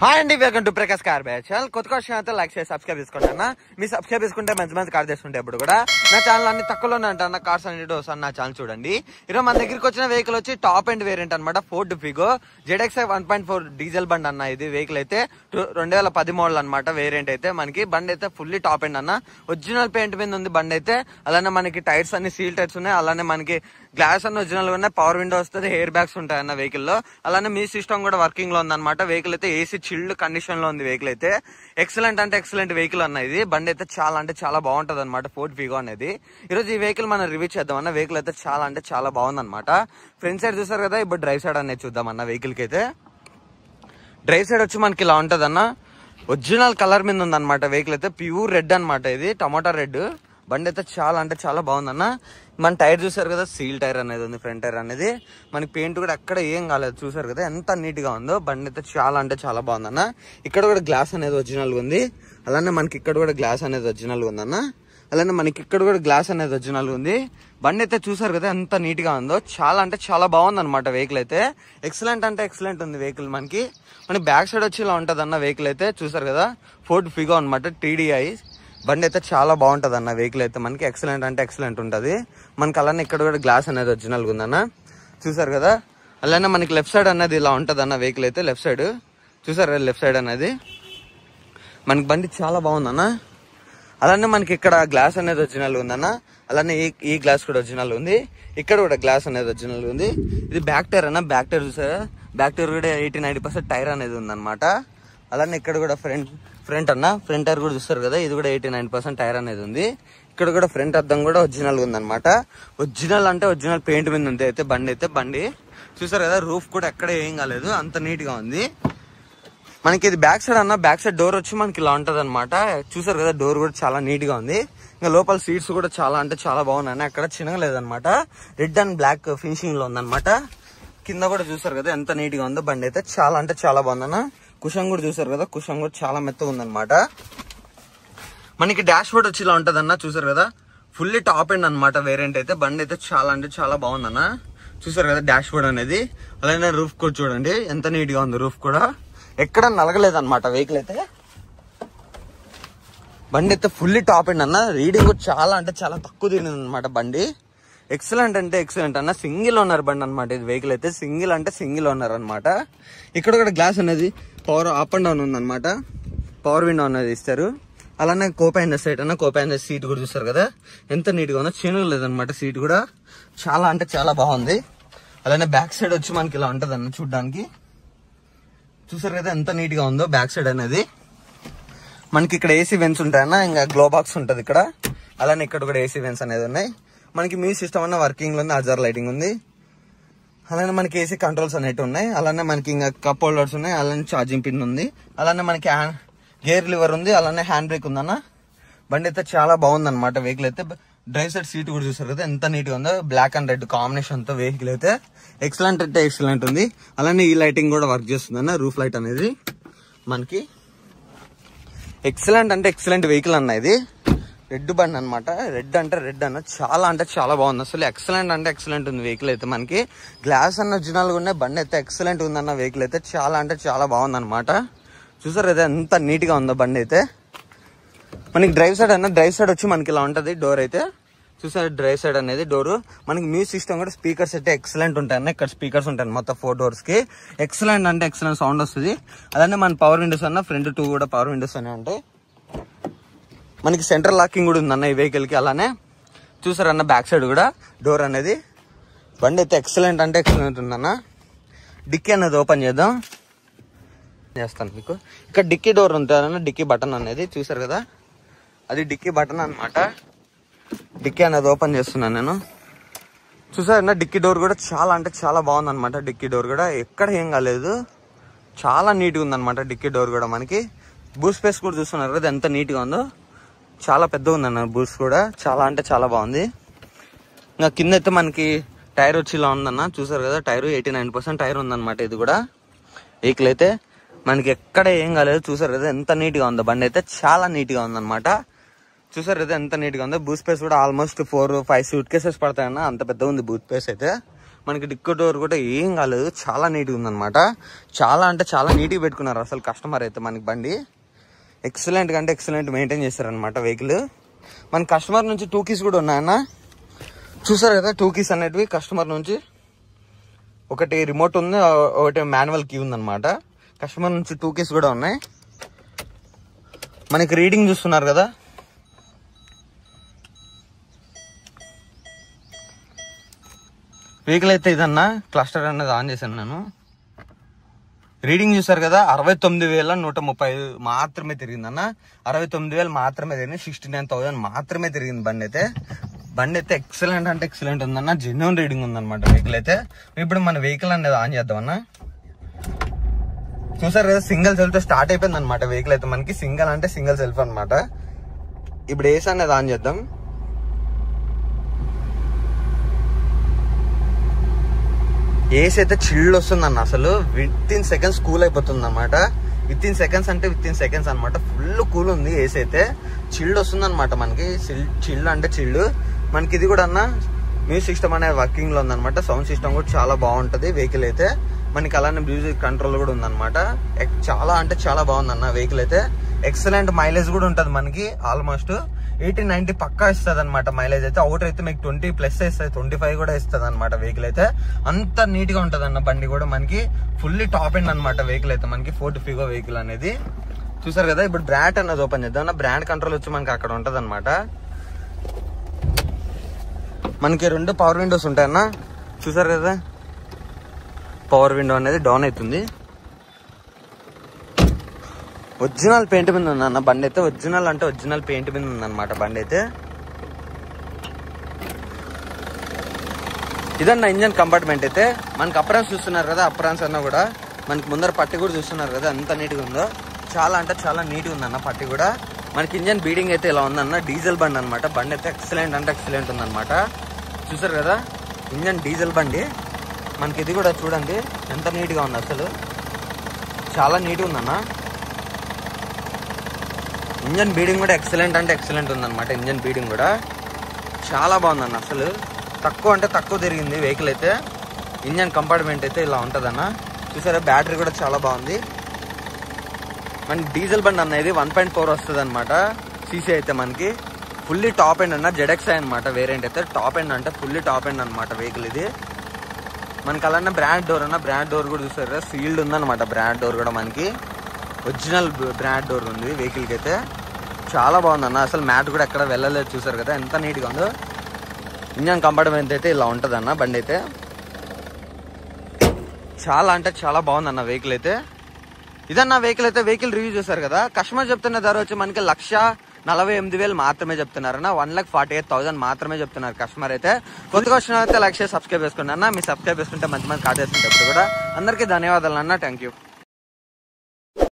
Hi అండి, welcome to Prakash car by channel. కొత్త question like చేసి సబ్స్క్రైబ్ చేసుకుంటా. మీ సబ్స్క్రైబ్ చేసుకుంటే మంచి కార్ చేస్తుంటే ఇప్పుడు కూడా నా ఛానల్ అన్ని తక్కువలోనే అంటాను. కార్స్ అన్ని వస్తాను నా ఛానల్ చూడండి. ఈరోజు మన దగ్గరికి వచ్చిన వెహికల్ వచ్చి టాప్ అండ్ వేరియంట్ అనమాట. ఫోర్డ్ ఫిగో ZXi 1.4 డీజిల్ బండి అన్న. ఇది వెహికల్ అయితే 2010 మోడల్ అనమాట. వేరియంట్ అయితే మనకి బండి అయితే ఫుల్లీ టాప్ అండ్ అన్న. ఒరిజినల్ పెయింట్ మీద ఉంది బండి అయితే. అలానే మనకి టైర్స్ అన్ని సీల్ టైర్స్ ఉన్నాయి. అలానే మనకి గ్లాస్ అన్ని ఒరిజినల్ గా ఉన్నాయి. పవర్ విండో వస్తుంది, ఎయిర్ బ్యాగ్స్ ఉంటాయి అన్న వెహికల్ లో. అలానే మీ సిస్టమ్ కూడా వర్కింగ్ లో ఉంది అనమాట. వెహికల్ అయితే ఏసీ చిల్డ్ కండిషన్ లో ఉంది. వెహికల్ అయితే ఎక్సలెంట్ అంటే ఎక్సలెంట్ వెహికల్ అన్న. ఇది బండి అయితే చాలా అంటే చాలా బాగుంటది అనమాట. ఫోర్డ్ ఫిగో అనేది. ఈరోజు ఈ వెహికల్ మనం రివ్యూ చేద్దాం అన్న. వెహికల్ అయితే చాలా అంటే చాలా బాగుంది అనమాట. ఫ్రంట్ సైడ్ చూసారు కదా, ఇప్పుడు డ్రైవ్ సైడ్ అనేది చూద్దాం అన్న. వెహికల్ కి అయితే డ్రైవ్ సైడ్ వచ్చి మనకి ఇలా ఉంటది అన్న. ఒరిజినల్ కలర్ మీద ఉంది అనమాట. వెహికల్ అయితే ప్యూర్ రెడ్ అనమాట. ఇది టమాటా రెడ్. బండి అయితే చాలా అంటే చాలా బాగుందన్న. మన టైర్ చూసారు కదా, సీల్ టైర్ అనేది ఉంది. ఫ్రంట్ టైర్ అనేది మనకి పెయింట్ కూడా ఎక్కడ ఏం కాలేదు. చూసారు కదా ఎంత నీట్ గా ఉందో. బండి అయితే చాలా అంటే చాలా బాగుందన్న. ఇక్కడ కూడా గ్లాస్ అనేది ఒరిజినల్ ఉంది. అలానే మనకి ఇక్కడ కూడా గ్లాస్ అనేది ఒరిజినల్ ఉందన్న. అలానే మనకి ఇక్కడ కూడా గ్లాస్ అనేది ఒరిజినల్ ఉంది. బండి అయితే చూసారు కదా ఎంత నీట్ గా ఉందో. చాలా అంటే చాలా బాగుంది అనమాట. వెహికల్ అయితే ఎక్సలెంట్ అంటే ఎక్సలెంట్ ఉంది వెహికల్. మనకి బ్యాక్ సైడ్ వచ్చి ఇలా ఉంటది అన్న. వెహికల్ అయితే చూసారు కదా, ఫోర్డ్ ఫిగో అనమాట. TDI బండి అయితే చాలా బాగుంటది అన్న. వెహికల్ అయితే మనకి ఎక్సలెంట్ అంటే ఎక్సలెంట్ ఉంటది. మనకి అలానే ఇక్కడ కూడా గ్లాస్ అనేది ఒరిజినల్ ఉందన్న. చూసారు కదా. అలానే మనకి లెఫ్ట్ సైడ్ అనేది ఇలా ఉంటది అన్న. వెహికల్ అయితే లెఫ్ట్ సైడ్ చూసారు కదా, లెఫ్ట్ సైడ్ అనేది మనకి బండి చాలా బాగుందన్న. అలానే మనకి ఇక్కడ గ్లాస్ అనేది ఒరిజినల్ ఉందన్న. అలానే ఈ గ్లాస్ కూడా ఒరిజినల్ ఉంది. ఇక్కడ కూడా గ్లాస్ అనేది ఒరిజినల్ ఉంది. ఇది బ్యాక్ టైర్ అన్న. బ్యాక్ టైర్ చూసారా, బ్యాక్ టైర్ కూడా 80-90% టైర్ అనేది ఉందన్నమాట. అలానే ఇక్కడ కూడా ఫ్రంట్ అన్న. ఫ్రంట్ టైర్ కూడా చూస్తారు కదా, ఇది కూడా 80-90% టైర్ అనేది ఉంది. ఇక్కడ కూడా ఫ్రంట్ అద్దం కూడా ఒరిజినల్ ఉందన్నమాట. ఒరిజినల్ అంటే ఒరిజినల్ పెయింట్ మీద ఉంది అయితే బండి చూసారు కదా. రూఫ్ కూడా ఎక్కడ ఏం కాలేదు, అంత నీట్ గా ఉంది. మనకి ఇది బ్యాక్ సైడ్ అన్న. బ్యాక్ సైడ్ డోర్ వచ్చి మనకి ఇలా ఉంటది అనమాట. చూసారు కదా, డోర్ కూడా చాలా నీట్ గా ఉంది. ఇంకా లోపల సీట్స్ కూడా చాలా అంటే చాలా బాగున్నాయి. అక్కడ చిన్నగలేదన్నమాట. రెడ్ అండ్ బ్లాక్ ఫినిషింగ్ లో ఉందన్నమాట. కింద కూడా చూసారు కదా ఎంత నీట్ గా ఉందో. బండి అయితే చాలా అంటే చాలా బాగుందన్న. కుషన్ కూడా చూసారు కదా, కుషన్ కూడా చాలా మెత్తగా ఉందన్నమాట. మనకి డాష్ బోర్డ్ వచ్చి ఇలా ఉంటదన్న. చూసారు కదా, ఫుల్లీ టాప్ ఎండ్ అనమాట వేరియంట్ అయితే. బండి అయితే చాలా అంటే చాలా బాగుందన్న. చూసారు కదా డాష్ బోర్డ్ అనేది. అలానే రూఫ్ కూడా చూడండి ఎంత నీట్ గా ఉంది. రూఫ్ కూడా ఎక్కడ నలగలేదు అనమాట. వెహికల్ అయితే బండి అయితే ఫుల్లీ టాప్ ఎండ్ అన్న. రీడింగ్ కూడా చాలా అంటే చాలా తక్కువ తిరిగింది అనమాట. బండి ఎక్సలెంట్ అంటే ఎక్సలెంట్ అన్న. సింగిల్ ఓనర్ బండి అనమాట ఇది. వెహికల్ అయితే సింగిల్ అంటే సింగిల్ ఓనర్ అనమాట. ఇక్కడ కూడా గ్లాస్ అనేది పవర్ అప్ అండ్ డౌన్ ఉందన్నమాట. పవర్ విండో అనేది ఇస్తారు. అలానే కోపాయిందర్ సైడ్ అన్న. కోపాయిందర్ సీట్ కూడా చూస్తారు కదా ఎంత నీట్ గా ఉందో. చిన్నగా లేదనమాట సీట్ కూడా. చాలా అంటే చాలా బాగుంది. అలానే బ్యాక్ సైడ్ వచ్చి మనకి ఇలా ఉంటది అన్న. చూడడానికి చూసారు కదా ఎంత నీట్ గా ఉందో బ్యాక్ సైడ్ అనేది. మనకి ఇక్కడ ఏసీ వెన్స్ ఉంటాయన్న. ఇంకా గ్లో బాక్స్ ఉంటది ఇక్కడ. అలానే ఇక్కడ కూడా ఏసీ వెన్స్ అనేది ఉన్నాయి. మనకి మీ సిస్టమ్ అన్న వర్కింగ్ లో ఉంది. అజార్ లైటింగ్ ఉంది. అలానే మనకి ఏసీ కంట్రోల్స్ అనేవి ఉన్నాయి. అలానే మనకి ఇంకా కప్ హోల్డర్స్ ఉన్నాయి. అలానే ఛార్జింగ్ పిన్ ఉంది. అలానే మనకి గేర్ లివర్ ఉంది. అలానే హ్యాండ్ బ్రేక్ ఉందన్న. బండి అయితే చాలా బాగుంది అనమాట. వెహికల్ అయితే డ్రైవ్ సైడ్ సీట్ కూడా చూసారు కదా ఎంత నీట్ గా ఉందో. బ్లాక్ అండ్ రెడ్ కాంబినేషన్ తో వెహికల్ అయితే ఎక్సలెంట్ అంటే ఎక్సలెంట్ ఉంది. అలానే ఈ లైటింగ్ కూడా వర్క్ చేస్తుంది అన్న. రూఫ్ లైట్ అనేది మనకి ఎక్సలెంట్ అంటే ఎక్సలెంట్ వెహికల్ అన్న. ఇది రెడ్ బండి అనమాట. రెడ్ అంటే రెడ్ అన్న. చాలా అంటే చాలా బాగుంది అసలు. ఎక్సలెంట్ అంటే ఎక్సలెంట్ ఉంది వెహికల్ అయితే. మనకి గ్లాస్ అన్న ఒరిజినల్ గా ఉన్నాయి. బండి అయితే ఎక్సలెంట్ ఉందన్న. వెహికల్ అయితే చాలా అంటే చాలా బాగుంది అనమాట. చూసారు అయితే ఎంత నీట్ గా ఉందో బండి అయితే. మనకి డ్రైవ్ సైడ్ అన్న. డ్రైవ్ సైడ్ వచ్చి మనకి ఇలా ఉంటది డోర్ అయితే. చూసారు డ్రైవ్ సైడ్ అనేది డోర్. మనకి మ్యూజిక్ సిస్టమ్ కూడా స్పీకర్స్ అయితే ఎక్సలెంట్ ఉంటాయన్న. ఇక్కడ స్పీకర్స్ ఉంటాయి మొత్తం 4 డోర్స్ కి. ఎక్సలెంట్ అంటే ఎక్సలెంట్ సౌండ్ వస్తుంది. అలానే మన పవర్ విండోస్ అన్న. ఫ్రంట్ 2 కూడా పవర్ విండోస్ అనే ఉంటాయి. మనకి సెంట్రల్ లాకింగ్ కూడా ఉందన్న ఈ వెహికల్ కి. అలానే చూసారన్న బ్యాక్ సైడ్ కూడా డోర్ అనేది. బండి అయితే ఎక్సలెంట్ అంటే ఎక్సలెంట్ ఉందన్న. డిక్కీ అనేది ఓపెన్ చేస్తాను మీకు. ఇక్కడ డిక్కీ డోర్ ఉంటుందన్న. డిక్కీ బటన్ అనేది చూసారు కదా, అది డిక్కీ బటన్ అనమాట. డిక్కీ అనేది ఓపెన్ చేస్తున్నాను నేను. చూసారన్న డిక్కీ డోర్ కూడా చాలా అంటే చాలా బాగుంది అనమాట. డిక్కీ డోర్ కూడా ఎక్కడ ఏం కాలేదు. చాలా నీట్ గా ఉందన్నమాట డిక్కీ డోర్ కూడా. మనకి బూట్ స్పేస్ కూడా చూస్తున్నారు కదా ఎంత నీట్ గా ఉందో. చాలా పెద్దగా ఉందన్న బూట్స్ కూడా. చాలా అంటే చాలా బాగుంది. ఇంకా కింద అయితే మనకి టైర్ వచ్చి ఇలా ఉందన్న. చూసారు కదా టైర్ 89% టైర్ ఉందన్నమాట. ఇది కూడా వెహికల్ అయితే మనకి ఎక్కడ ఏం కాలేదు. చూసారు కదా ఎంత నీట్ గా ఉందో. బండి అయితే చాలా నీట్ గా ఉందన్నమాట. చూసారు కదా ఎంత నీట్ గా ఉందో. బూట్ స్పేస్ కూడా ఆల్మోస్ట్ 4-5 సూట్ కేసెస్ పడతాయన్న. అంత పెద్దగా ఉంది బూట్ స్పేస్ అయితే. మనకి డిక్కో డోర్ కూడా ఏం కాలేదు, చాలా నీట్గా ఉందన్నమాట. చాలా అంటే చాలా నీట్గా పెట్టుకున్నారు అసలు కస్టమర్ అయితే. మనకి బండి ఎక్సలెంట్గా అంటే ఎక్సలెంట్ మెయింటైన్ చేస్తారనమాట వెహికల్. మన కస్టమర్ నుంచి 2 keys కూడా ఉన్నాయన్న, చూసారు కదా. 2 keys అనేటివి కస్టమర్ నుంచి, ఒకటి రిమోట్ ఉంది, ఒకటి మాన్యువల్ కీ ఉందన్నమాట. కస్టమర్ నుంచి 2 keys కూడా ఉన్నాయి. మనకి రీడింగ్ చూస్తున్నారు కదా, వెహికల్ అయితే ఇదన్నా. క్లస్టర్ అనేది ఆన్ చేశాను నేను. రీడింగ్ చూసారు కదా, 69,135 మాత్రమే తిరిగిందన్న. 69,000 మాత్రమే తిరిగింది, 69,000 మాత్రమే తిరిగింది బండి అయితే. బండి అయితే ఎక్సలెంట్ అంటే ఎక్సలెంట్ ఉందన్న, జెన్యూన్ రీడింగ్ ఉందన్నమాట వెహికల్ అయితే. ఇప్పుడు మన వెహికల్ అనేది ఆన్ చేద్దామన్నా. చూసారు కదా, సింగిల్ సెల్ఫ్ తో స్టార్ట్ అయిపోయింది అనమాట వెహికల్ అయితే. మనకి సింగిల్ అంటే సింగిల్ సెల్ఫ్ అనమాట. ఇప్పుడు ఏసీ అనేది ఆన్ చేద్దాం. ఏసీ అయితే చిల్డ్ వస్తుంది అన్న, అసలు విత్ ఇన్ సెకండ్స్ కూల్ అయిపోతుంది అనమాట. విత్ ఇన్ సెకండ్స్ అంటే విత్ ఇన్ సెకండ్స్ అనమాట. ఫుల్ కూల్ ఉంది ఏసీ అయితే, చిల్డ్ వస్తుంది అనమాట మనకి. చిల్డ్ అంటే చిల్డ్. మనకి ఇది కూడా అన్న మ్యూజిక్ సిస్టమ్ అనేది వర్కింగ్ లో ఉందన్నమాట. సౌండ్ సిస్టమ్ కూడా చాలా బాగుంటది వెహికల్ అయితే. మనకి అలానే మ్యూజిక్ కంట్రోల్ కూడా ఉందన్నమాట. చాలా అంటే చాలా బాగుందన్న వెహికల్ అయితే. ఎక్సలెంట్ మైలేజ్ కూడా ఉంటది మనకి. ఆల్మోస్ట్ 80-90 పక్కా ఇస్తుంది అనమాట మైలేజ్ అయితే. అవుటర్ అయితే మీకు 20+ ఇస్తుంది, 25 కూడా ఇస్తుంది అనమాట వెహికల్ అయితే. అంత నీట్ గా ఉంటది అన్న బండి కూడా మనకి. ఫుల్లీ టాప్ ఎండ్ అనమాట వెహికల్ అయితే మనకి. ఫోర్డ్ ఫిగో వెహికల్ అనేది చూసారు కదా. ఇప్పుడు బ్రాండ్ అనేది ఓపెన్ చేద్దాం అన్న. బ్రాండ్ కంట్రోల్ వచ్చి మనకి అక్కడ ఉంటది అనమాట. మనకి 2 పవర్ విండోస్ ఉంటాయన్న, చూసారు కదా. పవర్ విండో అనేది డౌన్ అవుతుంది. ఒరిజినల్ పెయింట్ మీద ఉందన్న బండి అయితే. ఒరిజినల్ అంటే ఒరిజినల్ పెయింట్ మీద ఉందన్నమాట బండి అయితే. ఇదన్న ఇంజన్ కంపార్ట్మెంట్ అయితే. మనకి అప్రాన్స్ చూస్తున్నారు కదా, అప్రాన్స్ అన్న కూడా మనకి ముందర పట్టి కూడా చూస్తున్నారు కదా, ఎంత నీట్గా ఉందో. చాలా అంటే చాలా నీట్గా ఉందన్న పట్టి కూడా. మనకి ఇంజన్ బీడింగ్ అయితే ఇలా ఉందన్న. డీజిల్ బండి అనమాట. బండి అయితే ఎక్సలెంట్ అంటే ఎక్సలెంట్ ఉందన్నమాట. చూసారు కదా, ఇంజన్ డీజిల్ బండి. మనకి ఇది కూడా చూడండి ఎంత నీట్గా ఉంది అసలు, చాలా నీట్గా ఉందన్న. ఇంజన్ బీడింగ్ కూడా ఎక్సలెంట్ అంటే ఎక్సలెంట్ ఉందన్నమాట. ఇంజన్ బీడింగ్ కూడా చాలా బాగుందన్న అసలు. తక్కువ అంటే తక్కువ తిరిగింది వెహికల్ అయితే. ఇంజన్ కంపార్ట్మెంట్ అయితే ఇలా ఉంటుందన్న. చూసారా, బ్యాటరీ కూడా చాలా బాగుంది. మనకి డీజిల్ బండి అనేది 1.4 వస్తుంది అనమాట. సీసీ అయితే మనకి ఫుల్లీ టాప్ ఎండ్ అన్న. ZXi అనమాట వేరియంట్ అయితే. టాప్ ఎండ్ అంటే ఫుల్లీ టాప్ ఎండ్ అనమాట వెహికల్ ఇది. మనకి అలానే బ్రాండ్ డోర్ అన్న. బ్రాండ్ డోర్ కూడా చూసారా, సీల్డ్ ఉందన్నమాట. బ్రాండ్ డోర్ కూడా మనకి ఒరిజినల్ బ్రాండ్ డోర్ ఉంది వెహికల్ కి అయితే. చాలా బాగుంది అన్న అసలు. మ్యాట్ కూడా ఎక్కడ వెళ్ళలేదు, చూసారు కదా ఎంత నీట్ గా ఉందో. ఇంజన్ కంపార్ట్మెంట్ అయితే ఇలా ఉంటది అన్న బండి అయితే. చాలా అంటే చాలా బాగుంది అన్న వెహికల్ అయితే. ఇదన్న వెహికల్ అయితే. వెహికల్ రివ్యూ చేశారు కదా. కస్టమర్ చెప్తున్న ధర వచ్చి మనకి 1,48,000 మాత్రమే చెప్తున్నారన్న. 1,48,000 మాత్రమే చెప్తున్నారు కస్టమర్ అయితే. కొత్తగా వచ్చిన అయితే లైక్ చేసి సబ్స్క్రైబ్ చేసుకోండి అన్న. మీరు సబ్స్క్రైబ్ చేసుకుంటే మంచి మంచి కాల్ చేస్తుంటే కూడా. అందరికీ ధన్యవాదాలు అన్న. Thank you.